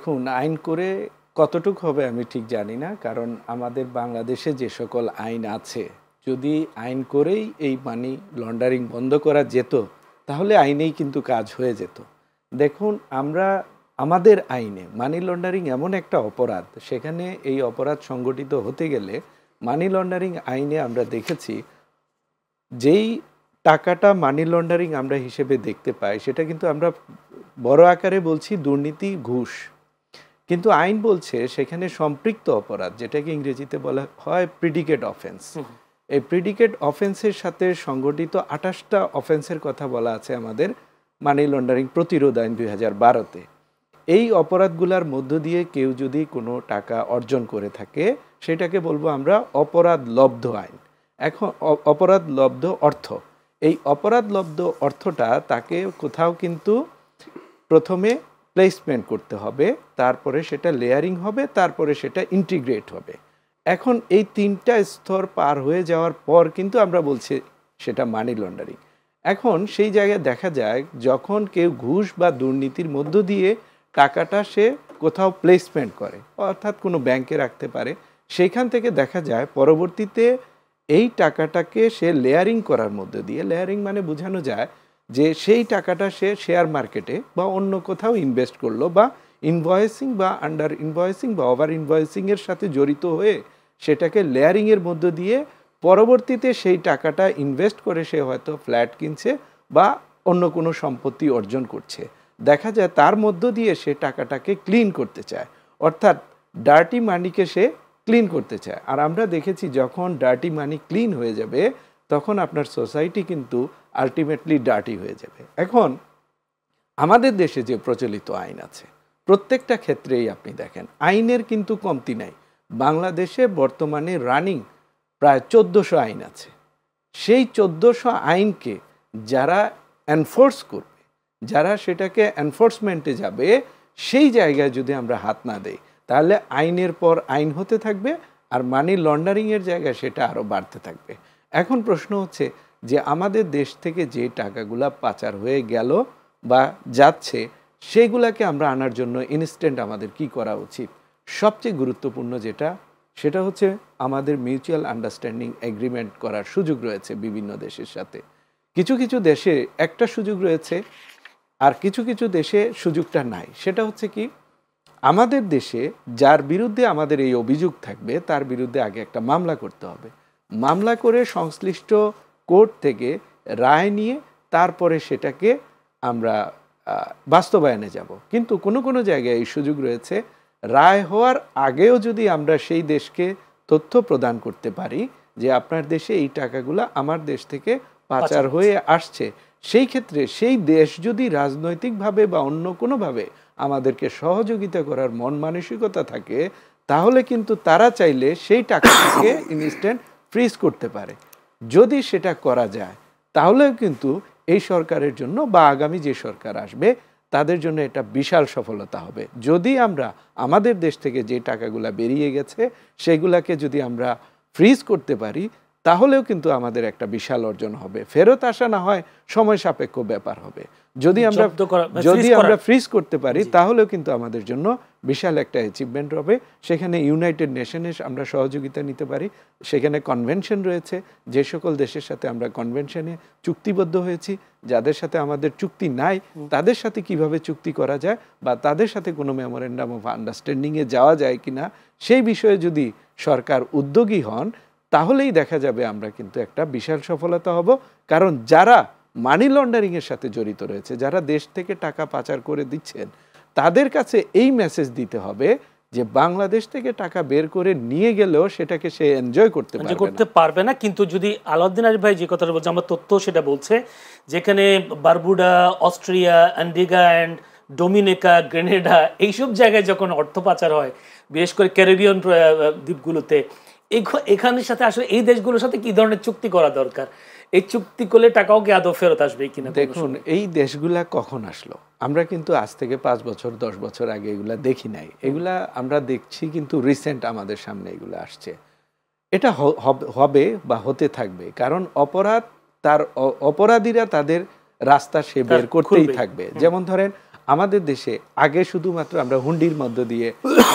দেখুন, আইন করে কতটুক হবে আমি ঠিক জানি না, কারণ আমাদের বাংলাদেশে যে সকল আইন আছে, যদি আইন করেই এই মানি লন্ডারিং বন্ধ করা যেত তাহলে আইনেই কিন্তু কাজ হয়ে যেত। দেখুন, আমরা আমাদের আইনে মানি লন্ডারিং এমন একটা অপরাধ, সেখানে এই অপরাধ সংগঠিত হতে গেলে মানি লন্ডারিং আইনে আমরা দেখেছি যেই টাকাটা মানি লন্ডারিং আমরা হিসেবে দেখতে পাই সেটা কিন্তু আমরা বড় আকারে বলছি দুর্নীতি, ঘুষ, কিন্তু আইন বলছে সেখানে সম্পৃক্ত অপরাধ, যেটাকে ইংরেজিতে বলা হয় প্রিডিকেট অফেন্স। এই প্রিডিকেট অফেন্সের সাথে সংগঠিত 28টা অফেন্সের কথা বলা আছে আমাদের মানি লন্ডারিং প্রতিরোধ আইন 2012-তে। এই অপরাধগুলোর মধ্য দিয়ে কেউ যদি কোনো টাকা অর্জন করে থাকে সেটাকে বলবো আমরা অপরাধ লব্ধ আইন। এখন অপরাধ লব্ধ অর্থ, এই অপরাধ লব্ধ অর্থটা তাকে কোথাও কিন্তু প্রথমে প্লেসমেন্ট করতে হবে, তারপরে সেটা লেয়ারিং হবে, তারপরে সেটা ইন্টিগ্রেট হবে। এখন এই 3টা স্তর পার হয়ে যাওয়ার পর কিন্তু আমরা বলছি সেটা মানি লন্ডারিং। এখন সেই জায়গায় দেখা যায় যখন কেউ ঘুষ বা দুর্নীতির মধ্য দিয়ে টাকাটা সে কোথাও প্লেসমেন্ট করে, অর্থাৎ কোনো ব্যাংকে রাখতে পারে, সেইখান থেকে দেখা যায় পরবর্তীতে এই টাকাটাকে সে লেয়ারিং করার মধ্য দিয়ে, লেয়ারিং মানে বোঝানো যায় যে সেই টাকাটা সে শেয়ার মার্কেটে বা অন্য কোথাও ইনভেস্ট করলো, বা ইনভয়েসিং বা আন্ডার ইনভয়েসিং বা ওভার ইনভয়েসিংয়ের সাথে জড়িত হয়ে সেটাকে লেয়ারিংয়ের মধ্য দিয়ে পরবর্তীতে সেই টাকাটা ইনভেস্ট করে সে হয়তো ফ্ল্যাট কিনছে বা অন্য কোনো সম্পত্তি অর্জন করছে। দেখা যায় তার মধ্য দিয়ে সে টাকাটাকে ক্লিন করতে চায়, অর্থাৎ ডার্টি মানিকে সে ক্লিন করতে চায়। আর আমরা দেখেছি যখন ডার্টি মানি ক্লিন হয়ে যাবে তখন আপনার সোসাইটি কিন্তু আলটিমেটলি ডার্টি হয়ে যাবে। এখন আমাদের দেশে যে প্রচলিত আইন আছে প্রত্যেকটা ক্ষেত্রেই আপনি দেখেন আইনের কিন্তু কমতি নাই। বাংলাদেশে বর্তমানে রানিং প্রায় 1400 আইন আছে। সেই 1400 আইনকে যারা এনফোর্স করবে, যারা সেটাকে এনফোর্সমেন্টে যাবে, সেই জায়গায় যদি আমরা হাত না দেই তাহলে আইনের পর আইন হতে থাকবে, আর মানি লন্ডারিংয়ের জায়গায় সেটা আরও বাড়তে থাকবে। এখন প্রশ্ন হচ্ছে যে আমাদের দেশ থেকে যে টাকাগুলা পাচার হয়ে গেল বা যাচ্ছে সেগুলাকে আমরা আনার জন্য ইনস্ট্যান্ট আমাদের কি করা উচিত? সবচেয়ে গুরুত্বপূর্ণ যেটা, সেটা হচ্ছে আমাদের মিউচুয়াল আন্ডারস্ট্যান্ডিং এগ্রিমেন্ট করার সুযোগ রয়েছে বিভিন্ন দেশের সাথে। কিছু কিছু দেশে একটা সুযোগ রয়েছে আর কিছু কিছু দেশে সুযোগটা নাই। সেটা হচ্ছে কি, আমাদের দেশে যার বিরুদ্ধে আমাদের এই অভিযোগ থাকবে তার বিরুদ্ধে আগে একটা মামলা করতে হবে। মামলা করে সংশ্লিষ্ট কোর্ট থেকে রায় নিয়ে তারপরে সেটাকে আমরা বাস্তবায়নে যাব। কিন্তু কোনো কোনো জায়গায় এই সুযোগ রয়েছে, রায় হওয়ার আগেও যদি আমরা সেই দেশকে তথ্য প্রদান করতে পারি যে আপনার দেশে এই টাকাগুলো আমার দেশ থেকে পাচার হয়ে আসছে, সেই ক্ষেত্রে সেই দেশ যদি রাজনৈতিকভাবে বা অন্য কোনোভাবে আমাদেরকে সহযোগিতা করার মন মানসিকতা থাকে তাহলে কিন্তু তারা চাইলে সেই টাকাটাকে ইনস্ট্যান্ট ফ্রিজ করতে পারে। যদি সেটা করা যায় তাহলেও কিন্তু এই সরকারের জন্য বা আগামী যে সরকার আসবে তাদের জন্য এটা বিশাল সফলতা হবে। যদি আমরা আমাদের দেশ থেকে যে টাকাগুলা বেরিয়ে গেছে সেগুলাকে যদি আমরা ফ্রিজ করতে পারি তাহলেও কিন্তু আমাদের একটা বিশাল অর্জন হবে। ফেরত আসা না হয় সময় সাপেক্ষ ব্যাপার হবে। যদি আমরা ফ্রিজ করতে পারি তাহলেও কিন্তু আমাদের জন্য বিশাল একটা অ্যাচিভমেন্ট হবে। সেখানে ইউনাইটেড নেশনের আমরা সহযোগিতা নিতে পারি, সেখানে কনভেনশন রয়েছে, যে সকল দেশের সাথে আমরা কনভেনশনে চুক্তিবদ্ধ হয়েছি, যাদের সাথে আমাদের চুক্তি নাই তাদের সাথে কিভাবে চুক্তি করা যায় বা তাদের সাথে কোনো মেমোরেন্ডাম অফ আন্ডারস্ট্যান্ডিংয়ে যাওয়া যায় কিনা সেই বিষয়ে যদি সরকার উদ্যোগী হন তাহলেই দেখা যাবে আমরা কিন্তু একটা বিশাল সফলতা হব। কারণ যারা মানি লন্ডারিংয়ের সাথে জড়িত রয়েছে, যারা দেশ থেকে টাকা পাচার করে দিচ্ছেন, তাদের কাছে এই মেসেজ দিতে হবে যে বাংলাদেশ থেকে টাকা বের করে নিয়ে গেলেও সেটাকে সে এনজয় করতে পারবে না। কিন্তু যদি আলাউদ্দিন আরিফ ভাই যে কথাটা বলছে, আমার তথ্য সেটা বলছে, যেখানে Barbuda, Austria, Antigua and Dominica, গ্রেনেডা এইসব জায়গায় যখন অর্থ পাচার হয়, বিশেষ করে ক্যারিবিয়ান দ্বীপগুলোতে, এখানের সাথে আসলে এই দেশগুলোর সাথে কি ধরনের চুক্তি করা দরকার? এই চুক্তি করলে টাকাও কি আদৌ ফেরত আসবে কিনা? দেখুন, এই দেশগুলা কখন আসলো? আমরা কিন্তু আজ থেকে 5 বছর 10 বছর আগে এগুলা দেখি নাই। এগুলা আমরা দেখছি কিন্তু রিসেন্ট আমাদের সামনে এগুলা আসছে। এটা হবে বা হতে থাকবে, কারণ অপরাধীরা তাদের রাস্তা সে বের করতেই থাকবে। যেমন ধরেন আমাদের দেশে আগে শুধুমাত্র আমরা হুন্ডির মধ্য দিয়ে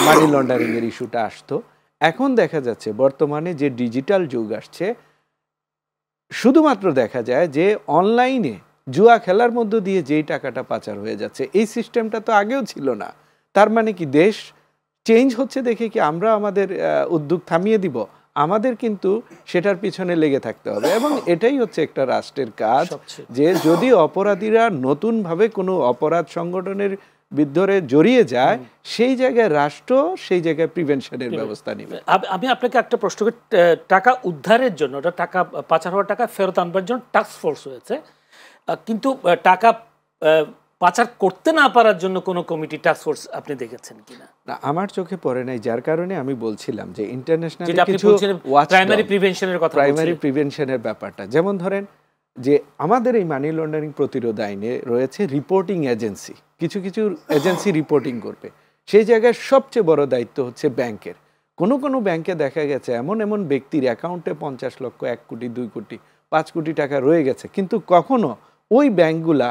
মানি লন্ডারিং এর ইস্যুটা আসতো, এখন দেখা যাচ্ছে বর্তমানে যে ডিজিটাল যুগ আসছে, শুধুমাত্র দেখা যায় যে অনলাইনে জুয়া খেলার মধ্য দিয়ে যেই টাকাটা পাচার হয়ে যাচ্ছে, এই সিস্টেমটা তো আগেও ছিল না। তার মানে কি দেশ চেঞ্জ হচ্ছে দেখে কি আমরা আমাদের উদ্যোগ থামিয়ে দিব? আমাদের কিন্তু সেটার পিছনে লেগে থাকতে হবে, এবং এটাই হচ্ছে একটা রাষ্ট্রের কাজ, যে যদি অপরাধীরা নতুনভাবে কোনো অপরাধ সংগঠনের ভিতরে জড়িয়ে যায়, সেই জায়গায় রাষ্ট্র সেই জায়গায় প্রিভেনশনের ব্যবস্থা নেবে। আমি আপনাকে একটা প্রশ্ন করি, টাকা উদ্ধারের জন্য, ওটা টাকা পাচার হওয়া টাকা ফেরত আনবার জন্য টাস্ক ফোর্স হয়েছে, কিন্তু টাকা পাচার করতে না পারার জন্য কোনো কমিটি টাস্ক ফোর্স আপনি দেখেছেন কিনা? না, আমার চোখে পড়ে নাই, যার কারণে আমি বলছিলাম যে ইন্টারন্যাশনাল কিছু প্রাইমারি প্রিভেনশনের কথা, প্রাইমারি প্রিভেনশনের ব্যাপারটা, যেমন ধরেন যে আমাদের এই মানি লন্ডারিং প্রতিরোধ আইনে রয়েছে রিপোর্টিং এজেন্সি, কিছু কিছু এজেন্সি রিপোর্টিং করবে, সেই জায়গায় সবচেয়ে বড় দায়িত্ব হচ্ছে ব্যাংকের। কোনো কোনো ব্যাংকে দেখা গেছে এমন এমন ব্যক্তির অ্যাকাউন্টে 50 লক্ষ, 1 কোটি, 2 কোটি, 5 কোটি টাকা রয়ে গেছে, কিন্তু কখনো ওই ব্যাংকগুলা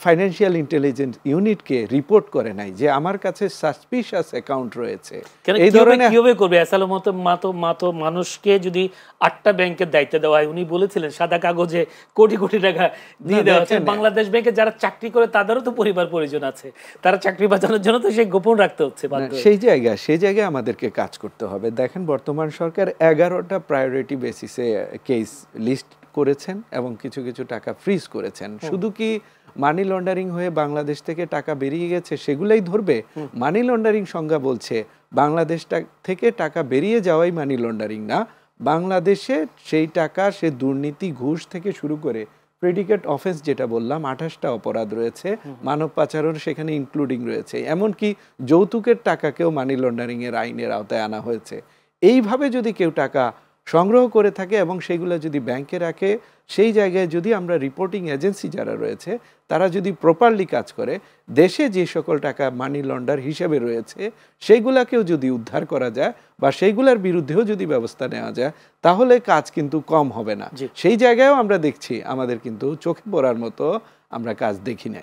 ফাইন্যান্সিয়াল ইন্টেলিজেন্স ইউনিটকে রিপোর্ট করে নাই যে আমার কাছে সাসপিশিয়াস অ্যাকাউন্ট রয়েছে। এই ধরনের কিভাবে করবে? আসলে মতো মানুষকে যদি 8টা ব্যাংকের দায়িত্ব দেওয়া হয়, উনি বলেছিলেন সাদা কাগজে কোটি কোটি টাকা দিয়ে দেওয়া হচ্ছে। বাংলাদেশ ব্যাংকে যারা চাকরি করে তাদেরও তো পরিবার পরিজন আছে, তারা চাকরি বাঁচানোর জন্য তো সেই গোপন রাখতে হচ্ছে। সেই জায়গায় আমাদেরকে কাজ করতে হবে। দেখেন, বর্তমান সরকার 11টা প্রায়োরিটি বেসিসে কেস লিস্ট করেছেন এবং কিছু কিছু টাকা ফ্রিজ করেছেন। শুধু কি মানি লন্ডারিং হয়ে বাংলাদেশ থেকে টাকা বেরিয়ে গেছে সেগুলাই ধরবে? মানি লন্ডারিং সংজ্ঞা বলছে বাংলাদেশ থেকে টাকা বেরিয়ে যাওয়াই মানি লন্ডারিং না, বাংলাদেশে সেই টাকা, সে দুর্নীতি, ঘুষ থেকে শুরু করে প্রেডিকেট অফেন্স যেটা বললাম 28টা অপরাধ রয়েছে, মানব পাচারও সেখানে ইনক্লুডিং রয়েছে, এমনকি যৌতুকের টাকাকেও মানি লন্ডারিং এর আইনের আওতায় আনা হয়েছে। এইভাবে যদি কেউ টাকা সংগ্রহ করে থাকে এবং সেগুলো যদি ব্যাংকে রাখে, সেই জায়গায় যদি আমরা রিপোর্টিং এজেন্সি যারা রয়েছে তারা যদি প্রপারলি কাজ করে, দেশে যে সকল টাকা মানি লন্ডার হিসেবে রয়েছে সেইগুলাকেও যদি উদ্ধার করা যায় বা সেইগুলোর বিরুদ্ধেও যদি ব্যবস্থা নেওয়া যায়, তাহলে কাজ কিন্তু কম হবে না। সেই জায়গায়ও আমরা দেখছি আমাদের কিন্তু চোখে পড়ার মতো আমরা কাজ দেখি না।